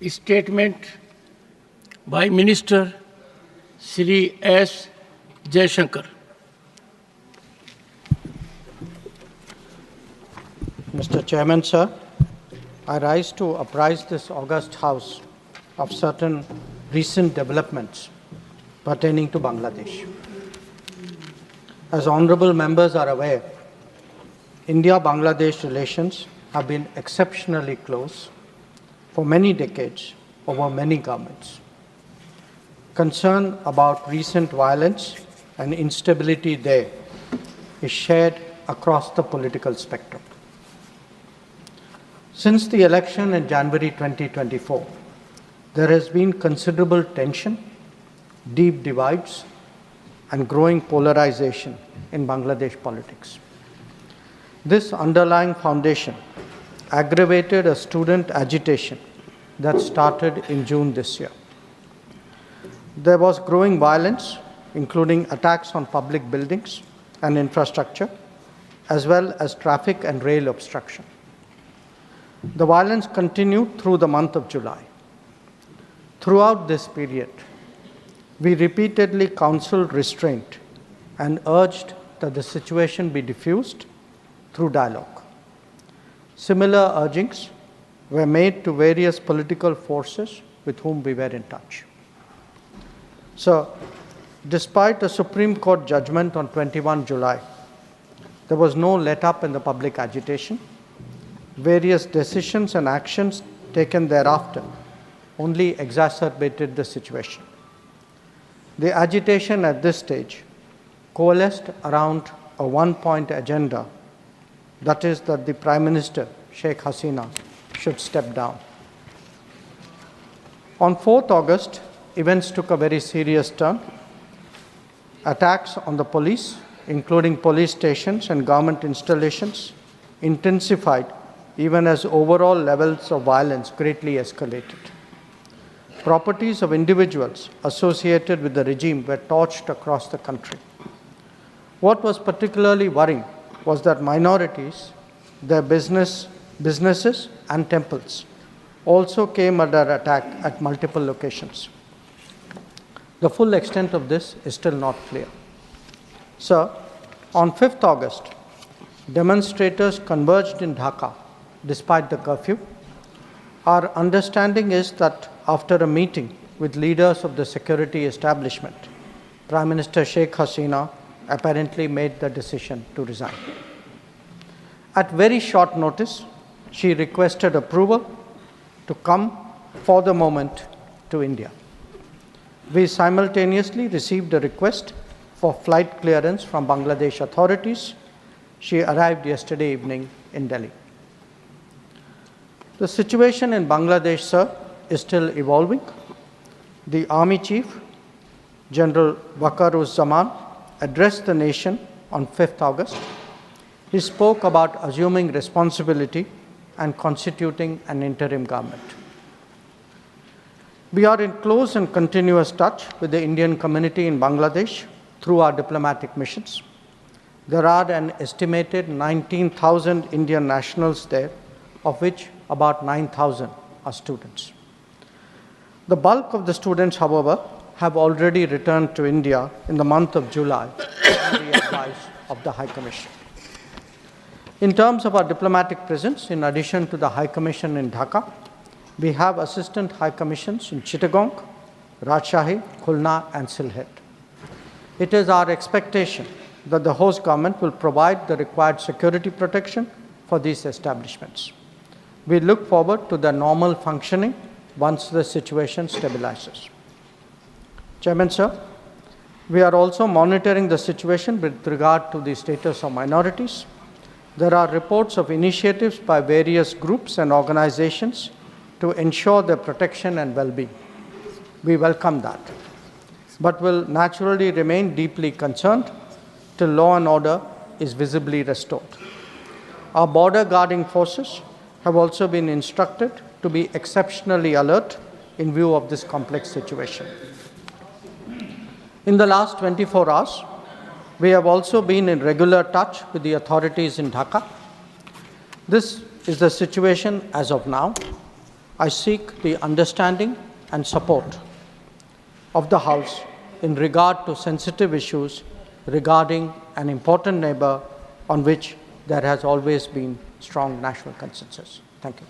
statement by Minister Shri S Jaishankar. Mr. Chairman, sir, I rise to apprise this august House of certain recent developments pertaining to Bangladesh. As honorable members are aware, India-Bangladesh relations have been exceptionally close for many decades over many governments. Concern about recent violence and instability there is shared across the political spectrum. Since the election in January 2024, there has been considerable tension, deep divides, and growing polarization in Bangladesh politics. This underlying foundation aggravated a student agitation that started in June this year. There was growing violence, including attacks on public buildings and infrastructure, as well as traffic and rail obstruction. The violence continued through the month of July. Throughout this period, we repeatedly counseled restraint and urged that the situation be diffused through dialogue. Similar urgings were made to various political forces with whom we were in touch. So, despite a Supreme Court judgment on 21 July, there was no let-up in the public agitation. Various decisions and actions taken thereafter only exacerbated the situation. The agitation at this stage coalesced around a one-point agenda, that is that the Prime Minister, Sheikh Hasina, should step down. On 4th August, events took a very serious turn. Attacks on the police, including police stations and government installations, intensified even as overall levels of violence greatly escalated. Properties of individuals associated with the regime were torched across the country. What was particularly worrying was that minorities, their businesses and temples also came under attack at multiple locations. The full extent of this is still not clear. Sir, on 5th August, demonstrators converged in Dhaka despite the curfew. Our understanding is that after a meeting with leaders of the security establishment, Prime Minister Sheikh Hasina apparently made the decision to resign. At very short notice, she requested approval to come for the moment to India. We simultaneously received a request for flight clearance from Bangladesh authorities. She arrived yesterday evening in Delhi. The situation in Bangladesh, sir, is still evolving. The Army Chief, General Waqar-uz-Zaman, addressed the nation on 5th August. He spoke about assuming responsibility and constituting an interim government. We are in close and continuous touch with the Indian community in Bangladesh through our diplomatic missions. There are an estimated 19,000 Indian nationals there, of which about 9,000 are students. The bulk of the students, however, have already returned to India in the month of July on the advice of the High Commission. In terms of our diplomatic presence, in addition to the High Commission in Dhaka, we have Assistant High Commissions in Chittagong, Rajshahi, Khulna, and Sylhet. It is our expectation that the host government will provide the required security protection for these establishments. We look forward to their normal functioning once the situation stabilizes. Chairman, sir, we are also monitoring the situation with regard to the status of minorities. There are reports of initiatives by various groups and organizations to ensure their protection and well-being. We welcome that, but will naturally remain deeply concerned till law and order is visibly restored. Our border guarding forces have also been instructed to be exceptionally alert in view of this complex situation. In the last 24 hours, we have also been in regular touch with the authorities in Dhaka. This is the situation as of now. I seek the understanding and support of the House in regard to sensitive issues regarding an important neighbor on which there has always been strong national consensus. Thank you.